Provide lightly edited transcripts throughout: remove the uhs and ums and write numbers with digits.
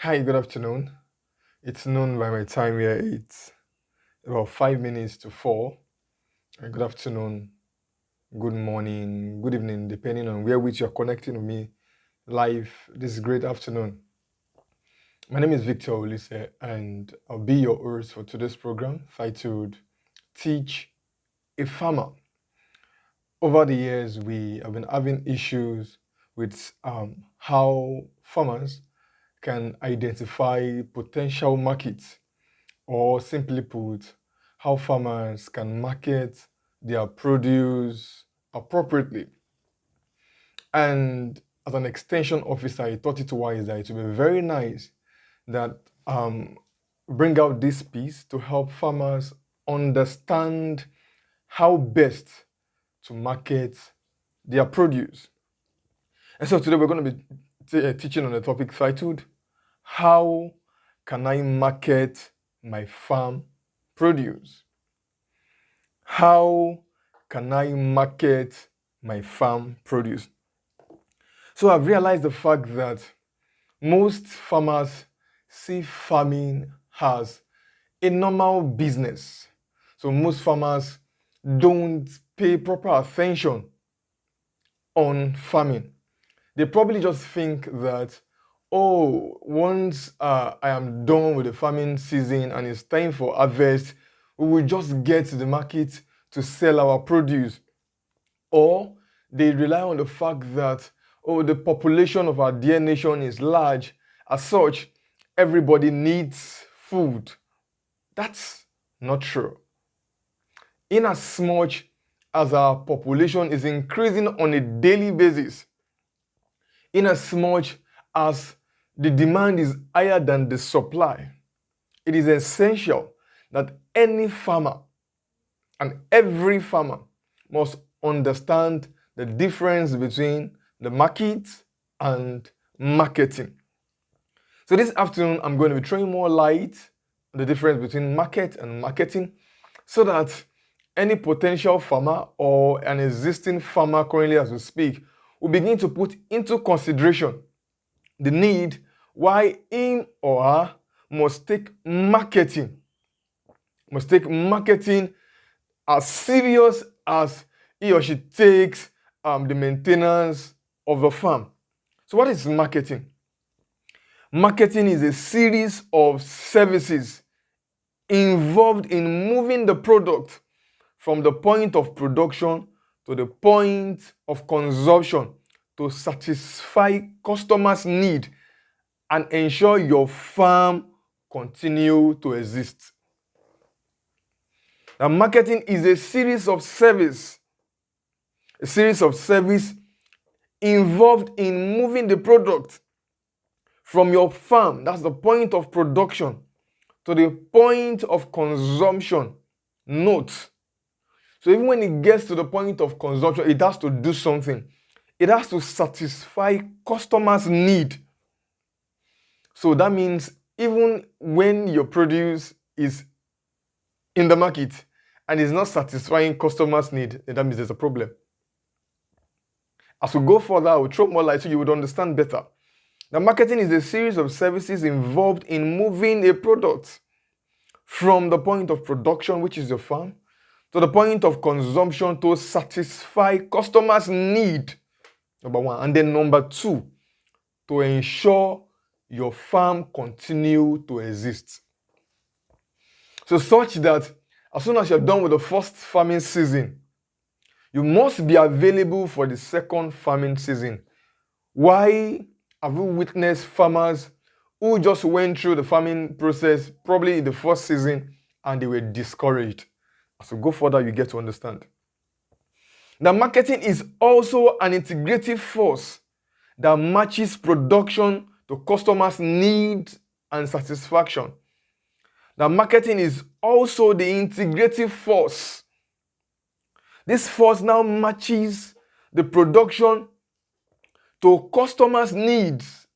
Hi, good afternoon. It's noon by my time here. It's about 5 minutes to 4. Good afternoon, good morning, good evening, depending on where which you're connecting with me live this great afternoon. My name is Victor Olise, and I'll be your host for today's program titled Teach a Farmer. Over the years, we have been having issues with how farmers can identify potential markets, or simply put, how farmers can market their produce appropriately. And as an extension officer, I thought it wise that it would be very nice that bring out this piece to help farmers understand how best to market their produce. And so today we're going to be teaching on a topic titled, How Can I Market My Farm Produce? How can I market my farm produce? So I've realized the fact that most farmers see farming as a normal business. So most farmers don't pay proper attention on farming. They probably just think that, oh, once I am done with the farming season and it's time for harvest, we will just get to the market to sell our produce. Or they rely on the fact that, oh, the population of our dear nation is large. As such, everybody needs food. That's not true. In as much as our population is increasing on a daily basis, in as much as the demand is higher than the supply, it is essential that any farmer and every farmer must understand the difference between the market and marketing. So this afternoon, I'm going to be throwing more light on the difference between market and marketing so that any potential farmer or an existing farmer currently as we speak will begin to put into consideration the need why him or her must take marketing as serious as he or she takes the maintenance of the farm. So what is marketing? Marketing is a series of services involved in moving the product from the point of production to the point of consumption to satisfy customers' need and ensure your farm continue to exist. Now, marketing is a series of service involved in moving the product from your farm, that's the point of production, to the point of consumption. Note. So even when it gets to the point of consumption, it has to do something. It has to satisfy customers' need. So that means even when your produce is in the market and is not satisfying customers' need, that means there's a problem. As we go further, I will throw more light so you would understand better. Now, marketing is a series of services involved in moving a product from the point of production, which is your farm, to the point of consumption to satisfy customers' need, number one. And then number two, to ensure your farm continue to exist. So such that as soon as you're done with the first farming season, you must be available for the second farming season. Why have we witnessed farmers who just went through the farming process probably in the first season and they were discouraged? As we go further, you get to understand. Now, marketing is also an integrative force that matches production to customers' needs and satisfaction. Now, marketing is also the integrative force. This force now matches the production to customers' needs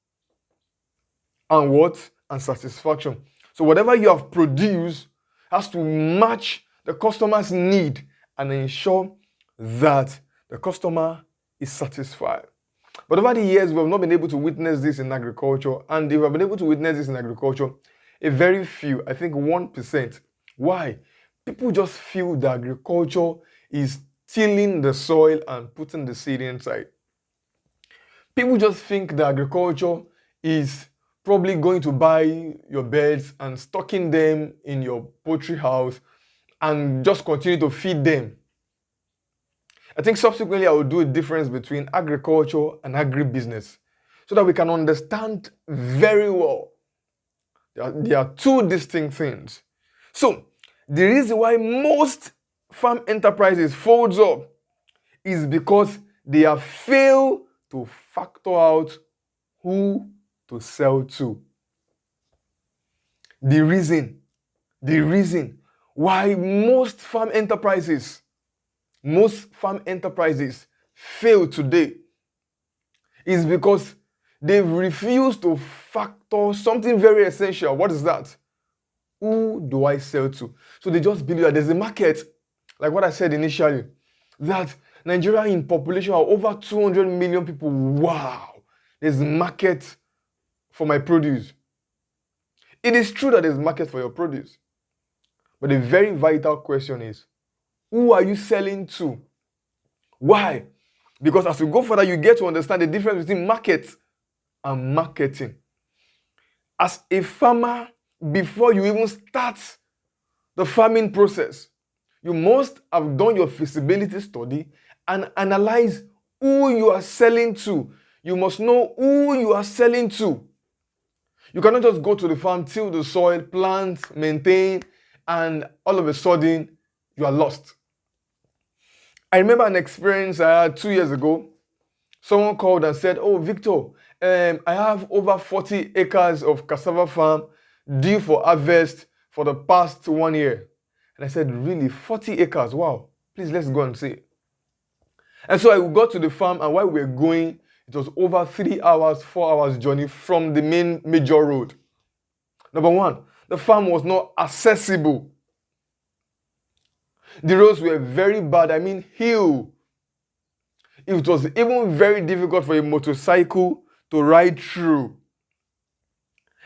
and what? And satisfaction. So whatever you have produced has to match the customer's need and ensure that the customer is satisfied. But over the years, we have not been able to witness this in agriculture. And if we have been able to witness this in agriculture, a very few, I think 1%. Why? People just feel that agriculture is tilling the soil and putting the seed inside. People just think that agriculture is probably going to buy your birds and stocking them in your poultry house and just continue to feed them. I think subsequently I will do a difference between agriculture and agribusiness so that we can understand very well. There are two distinct things. So, the reason why most farm enterprises folds up is because they have failed to factor out who to sell to. The reason why most farm enterprises fail today is because they've refused to factor something very essential. What is that? Who do I sell to? So they just believe that there's a market, like what I said initially, that Nigeria in population are over 200 million people. Wow, there's a market for my produce. It is true that there's a market for your produce. But the very vital question is, who are you selling to? Why? Because as you go further, you get to understand the difference between market and marketing. As a farmer, before you even start the farming process, you must have done your feasibility study and analyze who you are selling to. You must know who you are selling to. You cannot just go to the farm, till the soil, plant, maintain, and all of a sudden, you are lost. I remember an experience I had 2 years ago. Someone called and said, "Oh, Victor, I have over 40 acres of cassava farm due for harvest for the past 1 year." And I said, "Really, 40 acres? Wow. Please, let's go and see." And so I got to the farm, and while we were going, it was over 3 hours, 4 hours journey from the main major road. Number one, the farm was not accessible. The roads were very bad, I mean hill. It was even very difficult for a motorcycle to ride through.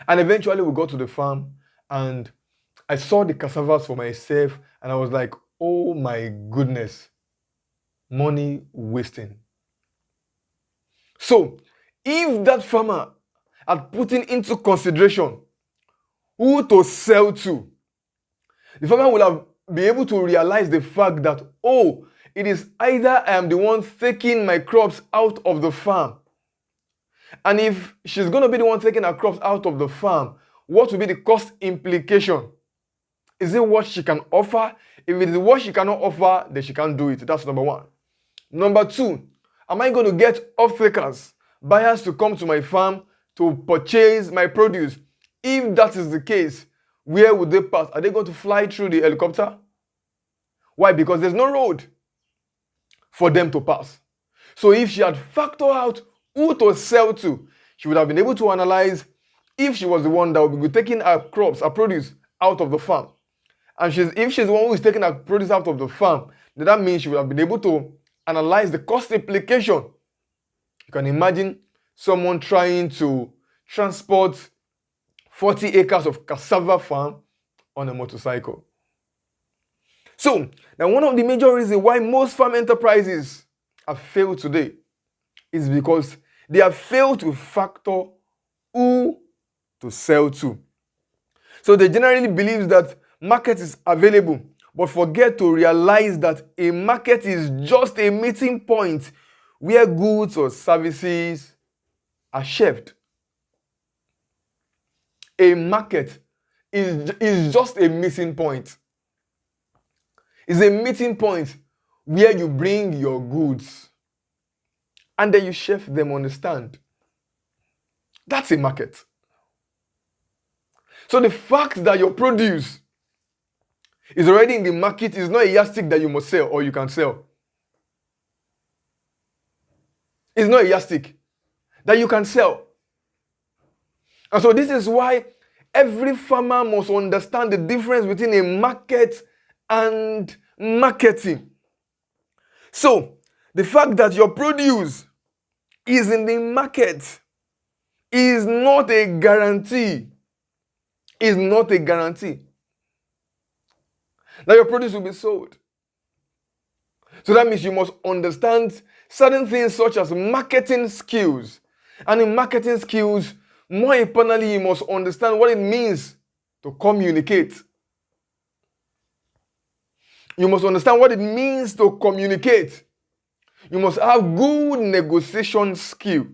And eventually we got to the farm and I saw the cassavas for myself and I was like, oh my goodness, money wasting. So, if that farmer had put into consideration who to sell to, the farmer would have been able to realize the fact that, oh, it is either I am the one taking my crops out of the farm. And if she's going to be the one taking her crops out of the farm, what will be the cost implication? Is it what she can offer? If it is what she cannot offer, then she can't do it. That's number one. Number two, am I going to get off-takers, buyers to come to my farm to purchase my produce? If that is the case, where would they pass? Are they going to fly through the helicopter? Why? Because there's no road for them to pass. So if she had factored out who to sell to, she would have been able to analyze if she was the one that would be taking her crops, her produce out of the farm. And if she's the one who is taking her produce out of the farm, then that means she would have been able to analyze the cost implication. You can imagine someone trying to transport 40 acres of cassava farm on a motorcycle. So, now one of the major reasons why most farm enterprises have failed today is because they have failed to factor who to sell to. So they generally believe that market is available, but forget to realize that a market is just a meeting point where goods or services are shelved. A market is just a meeting point. It's a meeting point where you bring your goods and then you shelf them on the stand. That's a market. So the fact that your produce is already in the market is not a yardstick that you must sell or you can sell. It's not a yardstick that you can sell. And so this is why every farmer must understand the difference between a market and marketing. So, the fact that your produce is in the market is not a guarantee. Is not a guarantee that your produce will be sold. So that means you must understand certain things such as marketing skills. And in marketing skills, more importantly, you must understand what it means to communicate. You must understand what it means to communicate. You must have good negotiation skill.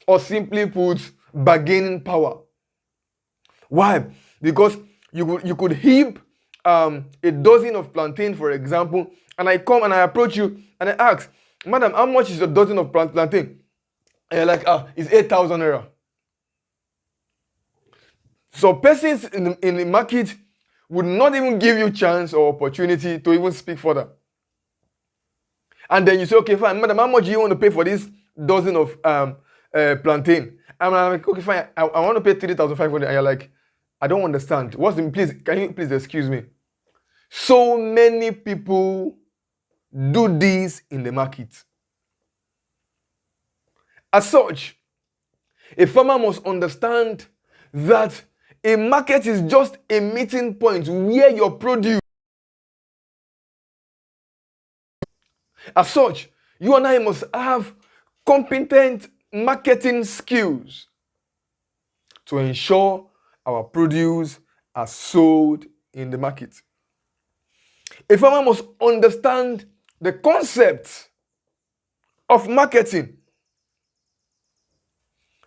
Or simply put, bargaining power. Why? Because you could heap a dozen of plantain, for example, and I come and I approach you and I ask, Madam, how much is a dozen of plantain? And you're like, it's 8,000 naira. So persons in the market would not even give you chance or opportunity to even speak further. And then you say, okay, fine, madam, how much do you want to pay for this dozen of plantain? And I'm like, okay, fine, I want to pay 3,500. And you're like, I don't understand. Can you please excuse me? So many people do this in the market. As such, a farmer must understand that a market is just a meeting point where your produce. As such, you and I must have competent marketing skills to ensure our produce are sold in the market. A farmer must understand the concept of marketing.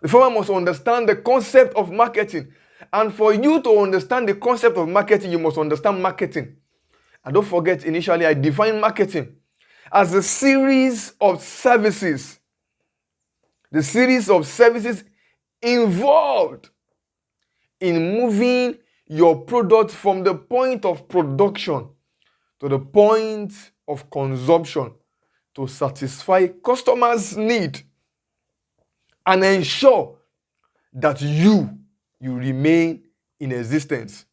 The farmer must understand the concept of marketing. And for you to understand the concept of marketing, you must understand marketing. And don't forget, initially I defined marketing as a series of services. The series of services involved in moving your product from the point of production to the point of consumption to satisfy customers' need and ensure that you remain in existence.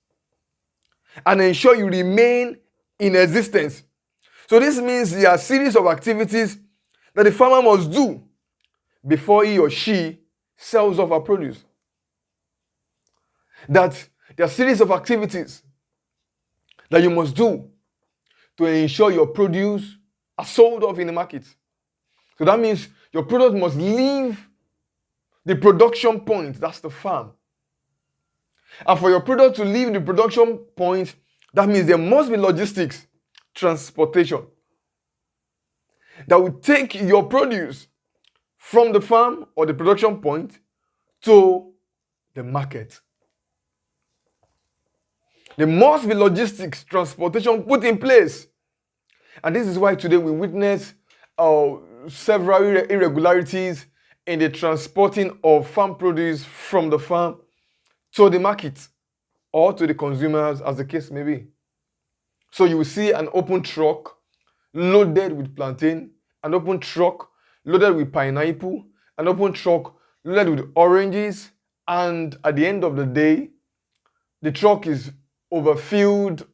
And ensure you remain in existence. So this means there are a series of activities that the farmer must do before he or she sells off our produce. That there are a series of activities that you must do to ensure your produce are sold off in the market. So that means your product must leave the production point, that's the farm. And for your product to leave the production point, that means there must be logistics, transportation, that will take your produce from the farm or the production point to the market. There must be logistics, transportation put in place. And this is why today we witness several irregularities in the transporting of farm produce from the farm to the market or to the consumers, as the case may be. So you will see an open truck loaded with plantain, an open truck loaded with pineapple, an open truck loaded with oranges, and at the end of the day, the truck is overfilled,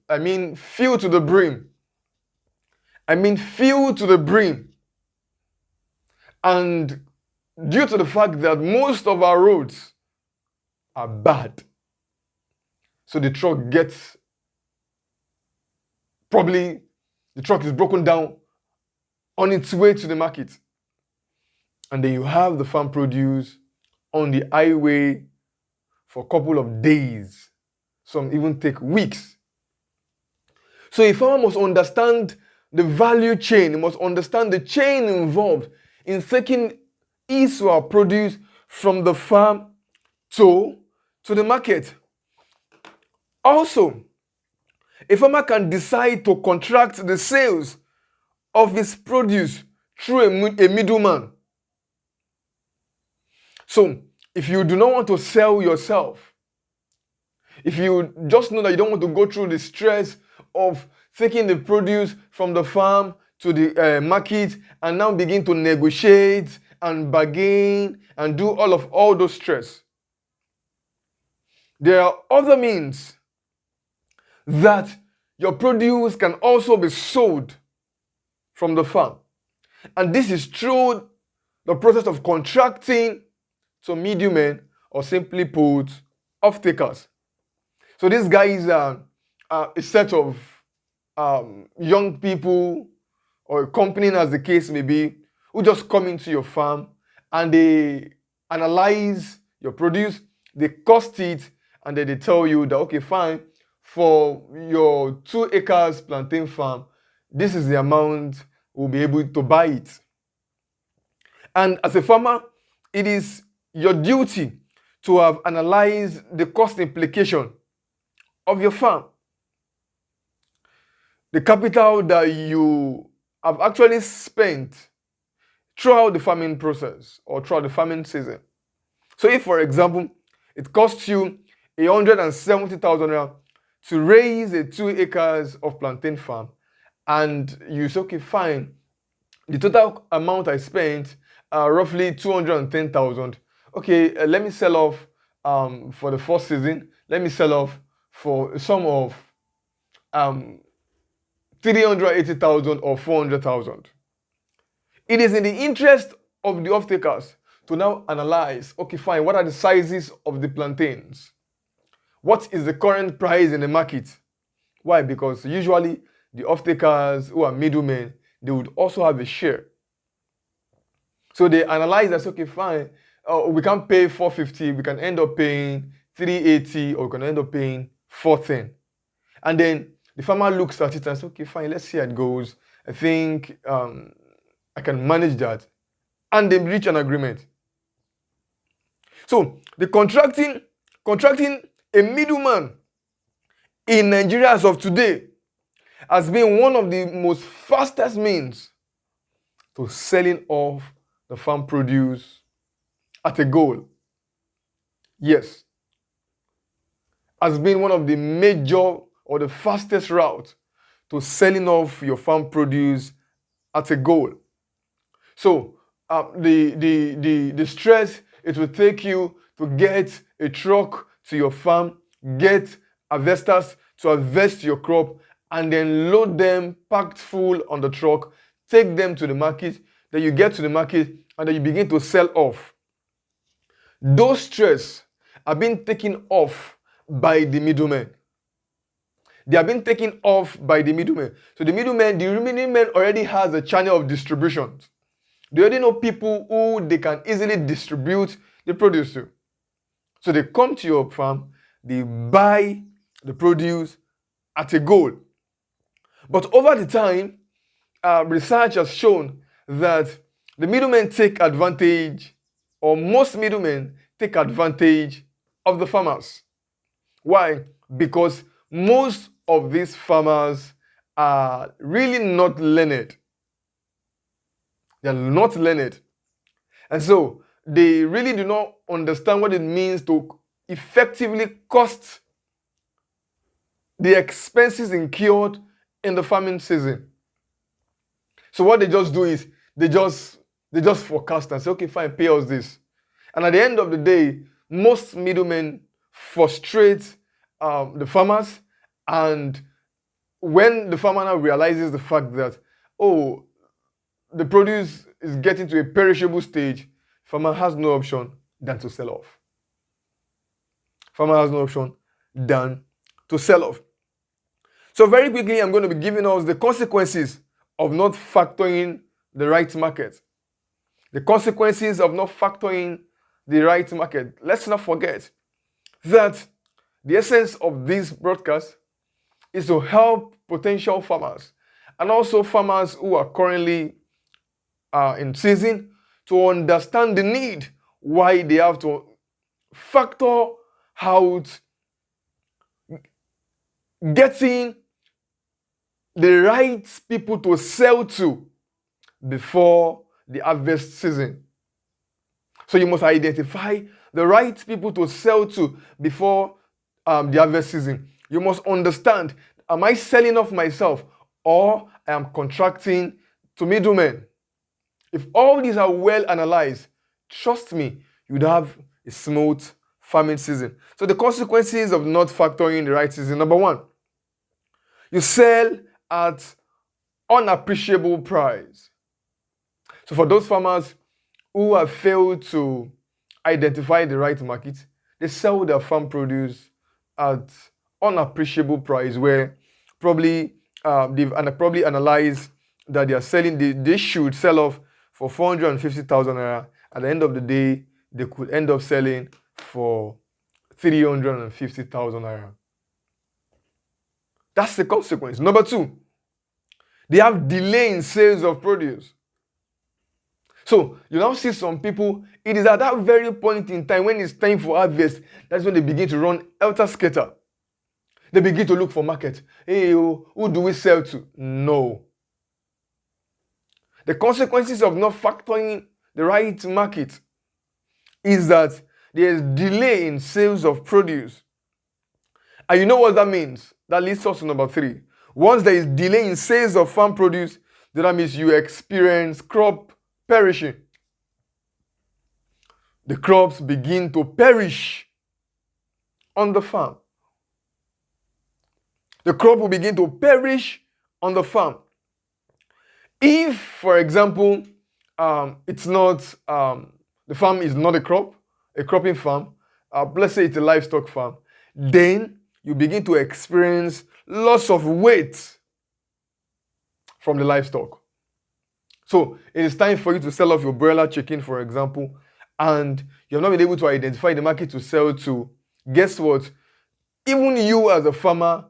filled to the brim. Filled to the brim. And due to the fact that most of our roads are bad, so the truck is broken down on its way to the market. And then you have the farm produce on the highway for a couple of days. Some even take weeks. So a farmer must understand the value chain. He must understand the chain involved in taking his or her produce from the farm to the market. Also, a farmer can decide to contract the sales of his produce through a middleman. So, if you do not want to sell yourself, if you just know that you don't want to go through the stress of taking the produce from the farm to the market and now begin to negotiate and bargain and do all those stress, there are other means that your produce can also be sold from the farm. And this is through the process of contracting to middlemen, or simply put, off-takers. So these guys are a set of young people or a company, as the case may be, who just come into your farm and they analyze your produce, they cost it, and then they tell you that, okay, fine, for your 2 acres plantain farm, this is the amount we'll be able to buy it. And as a farmer, it is your duty to have analyzed the cost implication of your farm. The capital that you have actually spent throughout the farming process or throughout the farming season. So if, for example, it costs you 170,000 naira to raise a 2 acres of plantain farm, and you say, okay, fine, the total amount I spent, roughly 210,000. Okay, let me sell off for the first season. Let me sell off for a sum of 380,000 or 400,000. It is in the interest of the off-takers to now analyze, okay, fine, what are the sizes of the plantains? What is the current price in the market? Why? Because usually the off-takers who are middlemen, they would also have a share. So they analyze that, okay, fine, we can't pay 450, we can end up paying 380, or we can end up paying 410. And then the farmer looks at it and says, okay, fine, let's see how it goes. I think I can manage that. And they reach an agreement. So the contracting a middleman in Nigeria as of today has been one of the most fastest means to selling off the farm produce at a goal. Yes. Has been one of the major or the fastest route to selling off your farm produce at a goal. So the stress it will take you to get a truck to your farm, get harvesters to harvest your crop, and then load them packed full on the truck, take them to the market, then you get to the market, and then you begin to sell off. Those stress are being taken off by the middlemen. They are being taken off by the middlemen. So the middleman already has a channel of distribution. They already know people who they can easily distribute the produce to. So they come to your farm, they buy the produce at a goal. But over the time, research has shown that the middlemen take advantage, or most middlemen take advantage of the farmers. Why? Because most of these farmers are really not learned. They are not learned. And so they really do not understand what it means to effectively cost the expenses incurred in the farming season. So what they just do is they just forecast and say, okay, fine, pay us this. And at the end of the day, most middlemen frustrate the farmers, and when the farmer now realizes the fact that, oh, the produce is getting to a perishable stage, farmer has no option than to sell off. Farmer has no option than to sell off. So very quickly, I'm going to be giving us the consequences of not factoring the right market. The consequences of not factoring the right market. Let's not forget that the essence of this broadcast is to help potential farmers and also farmers who are currently in season to understand the need why they have to factor out getting the right people to sell to before the harvest season. So you must identify the right people to sell to before the harvest season. You must understand, am I selling off myself or I am contracting to middlemen? If all these are well analyzed, trust me, you'd have a smooth farming season. So the consequences of not factoring the right season. Number one, you sell at unappreciable price. So for those farmers who have failed to identify the right market, they sell their farm produce at unappreciable price, where probably they've probably analyzed that they are selling, they should sell off for 450,000 naira. At the end of the day, they could end up selling for 350,000 naira. That's the consequence. Number two, they have delay in sales of produce. So you now see some people, it is at that very point in time when it's time for harvest, that's when they begin to run helter-skelter. They begin to look for market. Hey, who do we sell to? No. The consequences of not factoring the right market is that there is delay in sales of produce. And you know what that means? That leads us to number three. Once there is delay in sales of farm produce, then that means you experience crop perishing. The crops begin to perish on the farm. The crop will begin to perish on the farm. If, for example, it's not, the farm is not a cropping farm, let's say it's a livestock farm, then you begin to experience loss of weight from the livestock. So it is time for you to sell off your broiler chicken, for example, and you have not been able to identify the market to sell to. Guess what? Even you as a farmer,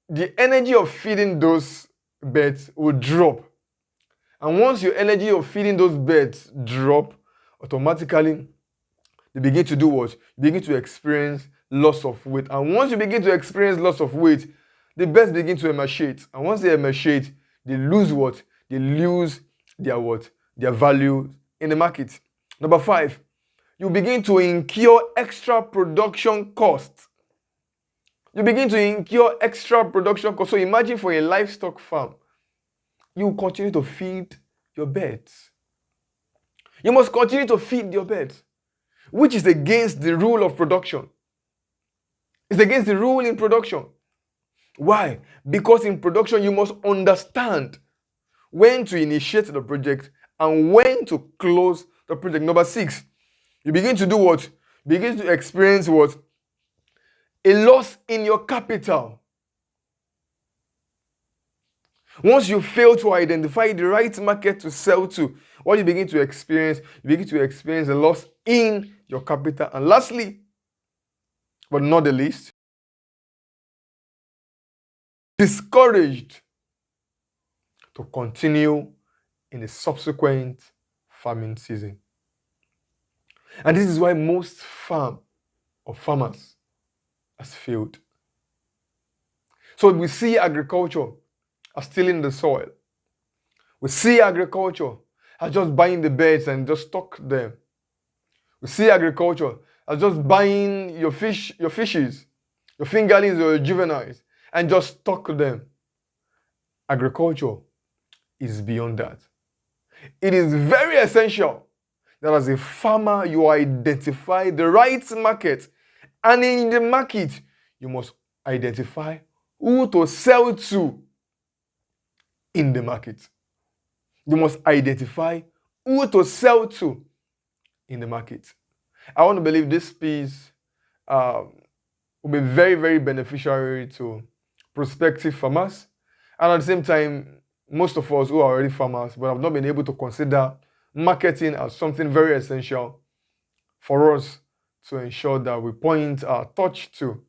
the energy of feeding those birds will drop. And once your energy of feeding those birds drop, automatically they begin to do what? You begin to experience loss of weight. And once you begin to experience loss of weight, the birds begin to emaciate. And once they emaciate, they lose what? They lose their what? Their value in the market. Number five, you begin to incur extra production costs. You begin to incur extra production costs. So imagine for a livestock farm, you continue to feed your birds. You must continue to feed your birds, which is against the rule of production. It's against the rule in production. Why? Because in production, you must understand when to initiate the project and when to close the project. Number six, you begin to do what? You begin to experience what? A loss in your capital. Once you fail to identify the right market to sell to, what you begin to experience, you begin to experience a loss in your capital. And lastly, but not the least, discouraged to continue in the subsequent farming season. And this is why most farmers has failed. So we see agriculture as stealing the soil. We see agriculture as just buying the birds and just stock them. We see agriculture as just buying your fishes, your fingerlings or your juveniles, and just stock them. Agriculture is beyond that. It is very essential that as a farmer, you identify the right market. And in the market, you must identify who to sell to in the market. You must identify who to sell to in the market. I want to believe this piece will be very, very beneficial to prospective farmers. And at the same time, most of us who are already farmers but have not been able to consider marketing as something very essential for us to ensure that we point our touch to.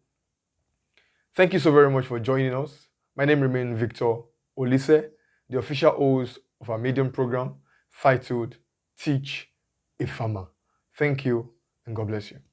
Thank you so very much for joining us. My name remains Victor Olise, the official host of our Medium program titled Teach a Farmer. Thank you and God bless you.